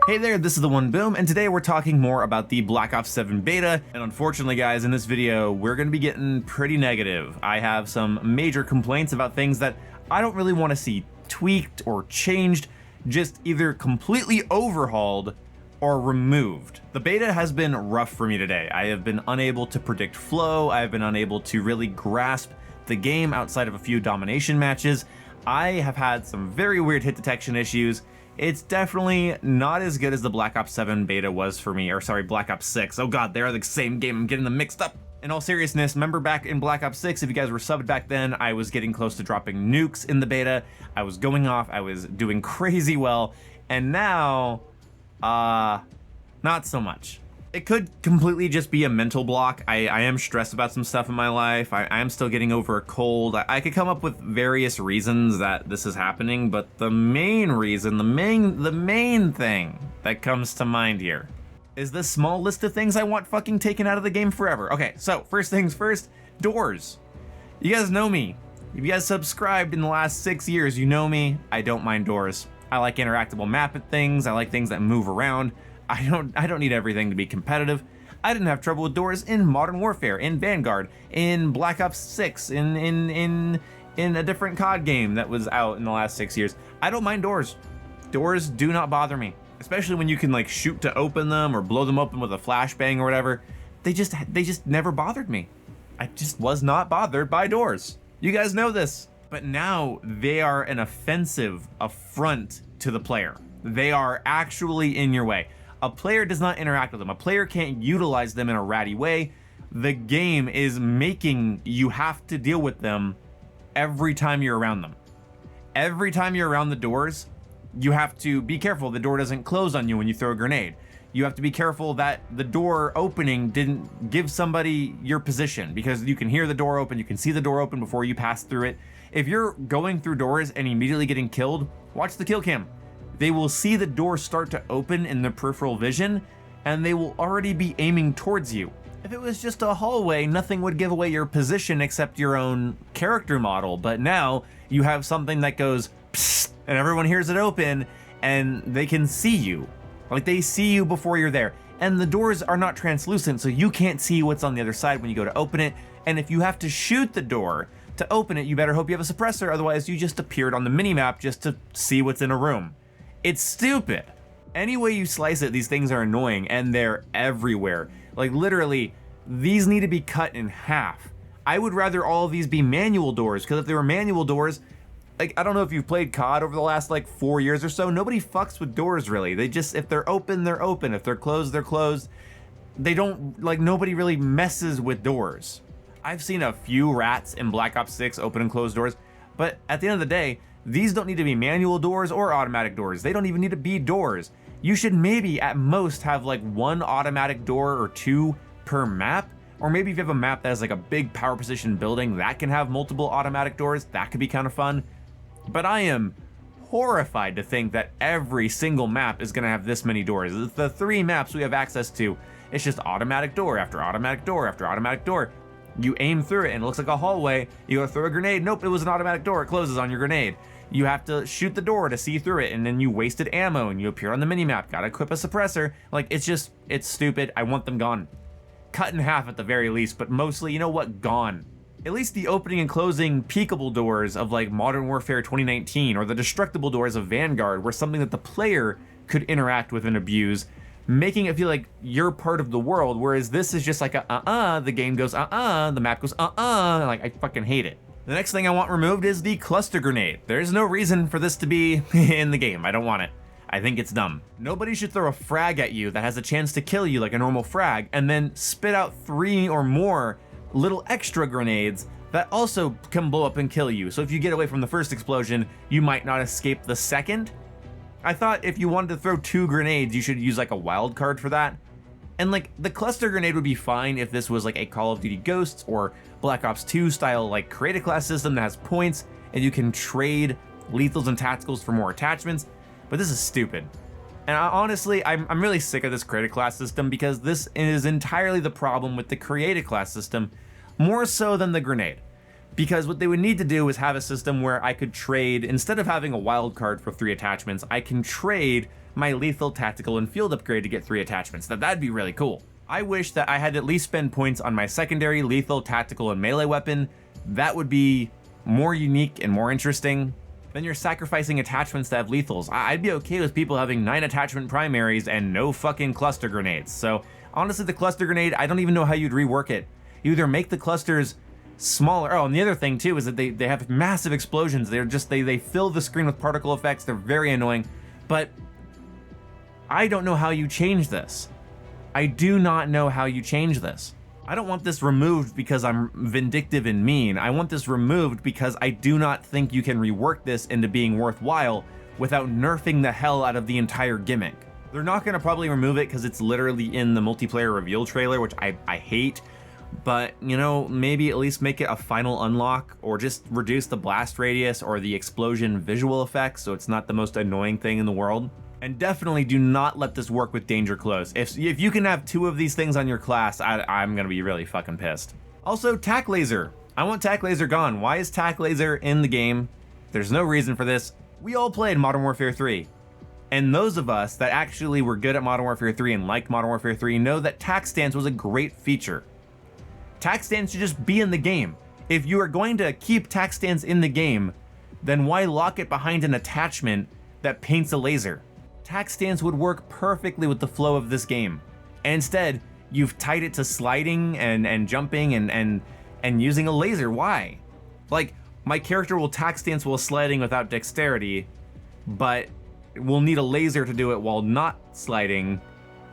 Hey there, this is the One Boom, and today we're talking more about the Black Ops 7 beta, and unfortunately guys, in this video, we're gonna be getting pretty negative. I have some major complaints about things that I don't really want to see tweaked or changed, just either completely overhauled or removed. The beta has been rough for me today. I have been unable to predict flow, I have been unable to really grasp the game outside of a few domination matches. I have had some very weird hit detection issues. It's definitely not as good as the Black Ops 7 beta was for me, or sorry, Black Ops 6. Oh god, they are the same game, I'm getting them mixed up. In all seriousness, remember back in Black Ops 6, if you guys were subbed back then, I was getting close to dropping nukes in the beta. I was going off, I was doing crazy well, and now, not so much. It could completely just be a mental block. I am stressed about some stuff in my life. I am still getting over a cold. I could come up with various reasons that this is happening, but the main reason, the main thing that comes to mind here is this small list of things I want fucking taken out of the game forever. Okay, so first things first, doors. You guys know me. If you guys subscribed in the last 6 years, you know me. I don't mind doors. I like interactable map things. I like things that move around. I don't need everything to be competitive. I didn't have trouble with doors in Modern Warfare, in Vanguard, in Black Ops 6, in a different COD game that was out in the last 6 years. I don't mind doors. Doors do not bother me, especially when you can like shoot to open them or blow them open with a flashbang or whatever. They just never bothered me. I just was not bothered by doors. You guys know this. But now they are an offensive affront to the player. They are actually in your way. A player does not interact with them. A player can't utilize them in a ratty way. The game is making you have to deal with them every time you're around them. Every time you're around the doors, you have to be careful the door doesn't close on you when you throw a grenade. You have to be careful that the door opening didn't give somebody your position, because you can hear the door open, you can see the door open before you pass through it. If you're going through doors and immediately getting killed, watch the kill cam. They will see the door start to open in the peripheral vision, and they will already be aiming towards you. If it was just a hallway, nothing would give away your position except your own character model, but now you have something that goes psst, and everyone hears it open, and they can see you. Like, they see you before you're there. And the doors are not translucent, so you can't see what's on the other side when you go to open it, and if you have to shoot the door to open it, you better hope you have a suppressor, otherwise you just appeared on the minimap just to see what's in a room. It's stupid. Any way you slice it, these things are annoying, and they're everywhere. Like, literally, these need to be cut in half. I would rather all of these be manual doors, because if they were manual doors, like, I don't know if you've played COD over the last, like, 4 years or so, nobody fucks with doors, really. They just, if they're open, they're open. If they're closed, they're closed. They don't, like, nobody really messes with doors. I've seen a few rats in Black Ops 6 open and close doors, but at the end of the day, these don't need to be manual doors or automatic doors. They don't even need to be doors. You should maybe at most have like one automatic door or two per map. Or maybe if you have a map that has like a big power position building that can have multiple automatic doors, that could be kind of fun. But I am horrified to think that every single map is gonna have this many doors. The 3 maps we have access to, it's just automatic door after automatic door after automatic door. You aim through it and it looks like a hallway. You go throw a grenade. Nope, it was an automatic door. It closes on your grenade. You have to shoot the door to see through it, and then you wasted ammo and you appear on the minimap. Gotta equip a suppressor. Like, it's stupid. I want them gone. Cut in half at the very least, but mostly, you know what? Gone. At least the opening and closing peekable doors of like Modern Warfare 2019 or the destructible doors of Vanguard were something that the player could interact with and abuse, making it feel like you're part of the world, whereas this is just like a the game goes the map goes like, I fucking hate it. The next thing I want removed is the cluster grenade. There's no reason for this to be in the game. I don't want it. I think it's dumb. Nobody should throw a frag at you that has a chance to kill you like a normal frag, and then spit out 3 or more little extra grenades that also can blow up and kill you. So if you get away from the first explosion, you might not escape the second. I thought if you wanted to throw 2 grenades, you should use like a wild card for that. And like, the cluster grenade would be fine if this was like a Call of Duty Ghosts or Black Ops 2 style like create a class system that has points and you can trade lethals and tacticals for more attachments, but this is stupid. And honestly, I'm really sick of this create a class system, because this is entirely the problem with the create a class system, more so than the grenade. Because what they would need to do is have a system where I could trade, instead of having a wild card for 3 attachments, I can trade my lethal, tactical, and field upgrade to get 3 attachments. That'd be really cool. I wish that I had to at least spend points on my secondary, lethal, tactical, and melee weapon. That would be more unique and more interesting. Then you're sacrificing attachments to have lethals. I'd be okay with people having 9 attachment primaries and no fucking cluster grenades. So honestly, the cluster grenade, I don't even know how you'd rework it. You either make the clusters smaller. Oh, and the other thing too is that they have massive explosions. They fill the screen with particle effects. They're very annoying. But I don't know how you change this. I do not know how you change this. I don't want this removed because I'm vindictive and mean. I want this removed because I do not think you can rework this into being worthwhile without nerfing the hell out of the entire gimmick. They're not going to probably remove it because it's literally in the multiplayer reveal trailer, which I hate. But, you know, maybe at least make it a final unlock, or just reduce the blast radius or the explosion visual effects so it's not the most annoying thing in the world. And definitely do not let this work with danger close. If you can have 2 of these things on your class, I'm gonna be really fucking pissed. Also, tac laser. I want tac laser gone. Why is tac laser in the game? There's no reason for this. We all played Modern Warfare 3. And those of us that actually were good at Modern Warfare 3 and liked Modern Warfare 3 know that tac stance was a great feature. Tac stance should just be in the game. If you are going to keep tac stance in the game, then why lock it behind an attachment that paints a laser? Tac stance would work perfectly with the flow of this game. And instead, you've tied it to sliding and jumping and using a laser. Why? Like, my character will tac stance while sliding without dexterity, but will need a laser to do it while not sliding.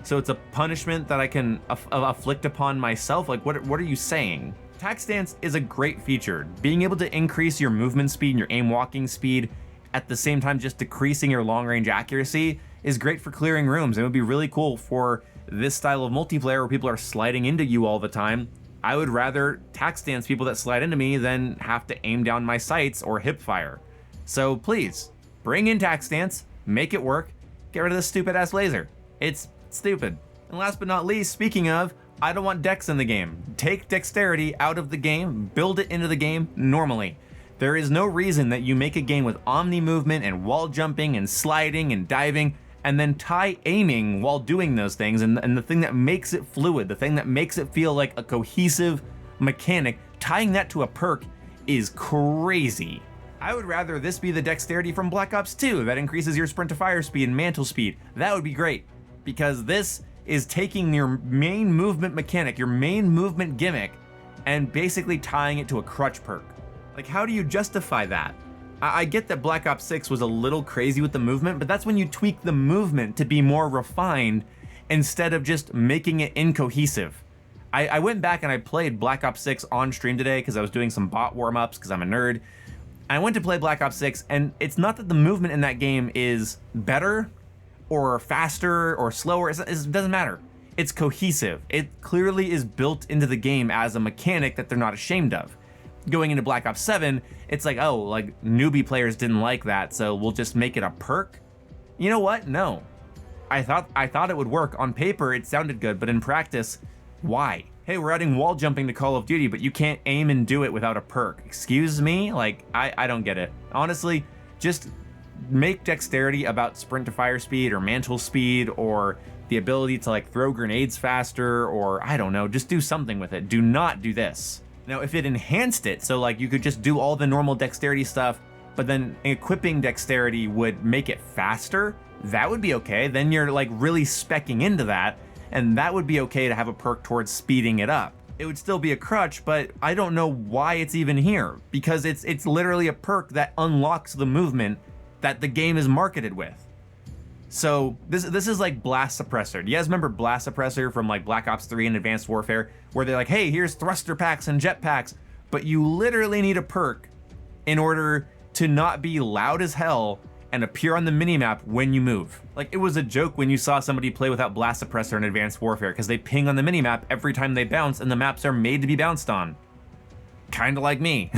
So it's a punishment that I can afflict upon myself? Like, what are you saying? Tac stance is a great feature. Being able to increase your movement speed and your aim walking speed, at the same time just decreasing your long range accuracy, is great for clearing rooms. It would be really cool for this style of multiplayer where people are sliding into you all the time. I would rather tac stance people that slide into me than have to aim down my sights or hip fire. So please, bring in tac stance, make it work, get rid of this stupid ass laser. It's stupid. And last but not least, speaking of, I don't want dex in the game. Take dexterity out of the game, build it into the game normally. There is no reason that you make a game with omni movement and wall jumping and sliding and diving and then tie aiming while doing those things, and the thing that makes it fluid, the thing that makes it feel like a cohesive mechanic, tying that to a perk is crazy. I would rather this be the dexterity from Black Ops 2 that increases your sprint to fire speed and mantle speed. That would be great, because this is taking your main movement mechanic, your main movement gimmick, and basically tying it to a crutch perk. Like, how do you justify that? I get that Black Ops 6 was a little crazy with the movement, but that's when you tweak the movement to be more refined instead of just making it incohesive. I went back and I played Black Ops 6 on stream today because I was doing some bot warm-ups because I'm a nerd. I went to play Black Ops 6, and it's not that the movement in that game is better or faster or slower. It doesn't matter. It's cohesive. It clearly is built into the game as a mechanic that they're not ashamed of. Going into Black Ops 7, it's like, oh, like newbie players didn't like that, so we'll just make it a perk? You know what? No. I thought it would work. On paper, it sounded good, but in practice, why? Hey, we're adding wall jumping to Call of Duty, but you can't aim and do it without a perk. Excuse me? Like, I don't get it. Honestly, just make dexterity about sprint to fire speed or mantle speed or the ability to like throw grenades faster, or I don't know, just do something with it. Do not do this. Now, if it enhanced it, so like you could just do all the normal dexterity stuff, but then equipping dexterity would make it faster, that would be okay. Then you're like really speccing into that, and that would be okay to have a perk towards speeding it up. It would still be a crutch, but I don't know why it's even here, because it's literally a perk that unlocks the movement that the game is marketed with. So this is like Blast Suppressor. Do you guys remember Blast Suppressor from like Black Ops 3 and Advanced Warfare, where they're like, hey, here's thruster packs and jet packs, but you literally need a perk in order to not be loud as hell and appear on the minimap when you move. Like, it was a joke when you saw somebody play without Blast Suppressor in Advanced Warfare, because they ping on the minimap every time they bounce, and the maps are made to be bounced on. Kinda like me.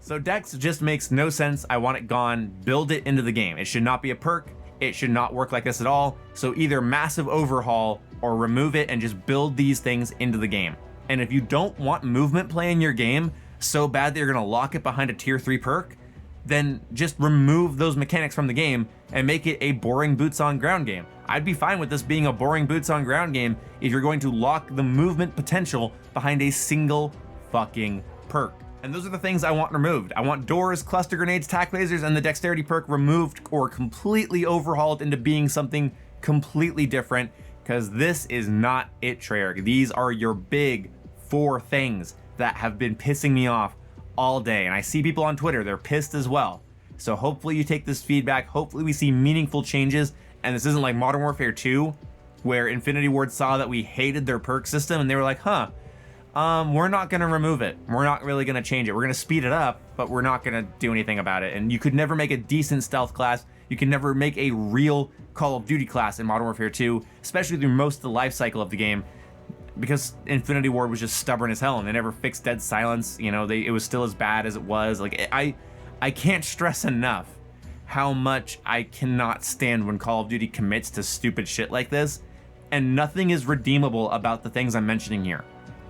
So Dex just makes no sense. I want it gone. Build it into the game. It should not be a perk. It should not work like this at all. So either massive overhaul or remove it and just build these things into the game. And if you don't want movement play in your game, so bad that you're gonna lock it behind a tier 3 perk, then just remove those mechanics from the game and make it a boring boots on ground game. I'd be fine with this being a boring boots on ground game if you're going to lock the movement potential behind a single fucking perk. And those are the things I want removed. I want doors, cluster grenades, tack lasers, and the dexterity perk removed or completely overhauled into being something completely different, because this is not it, Treyarch. These are your big 4 things that have been pissing me off all day. And I see people on Twitter, they're pissed as well. So hopefully you take this feedback. Hopefully we see meaningful changes. And this isn't like Modern Warfare 2, where Infinity Ward saw that we hated their perk system and they were like, we're not gonna remove it. We're not really gonna change it. We're gonna speed it up, but we're not gonna do anything about it. And you could never make a decent stealth class. You can never make a real Call of Duty class in Modern Warfare 2, especially through most of the life cycle of the game, because Infinity Ward was just stubborn as hell and they never fixed Dead Silence. You know, it was still as bad as it was. Like, I can't stress enough how much I cannot stand when Call of Duty commits to stupid shit like this, and nothing is redeemable about the things I'm mentioning here.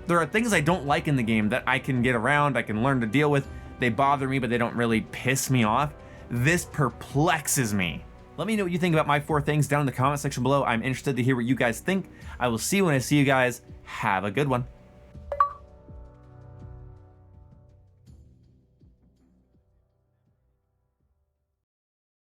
There are things I don't like in the game that I can get around, I can learn to deal with. They bother me, but they don't really piss me off. This perplexes me. Let me know what you think about my 4 things down in the comment section below. I'm interested to hear what you guys think. I will see you when I see you guys. Have a good one.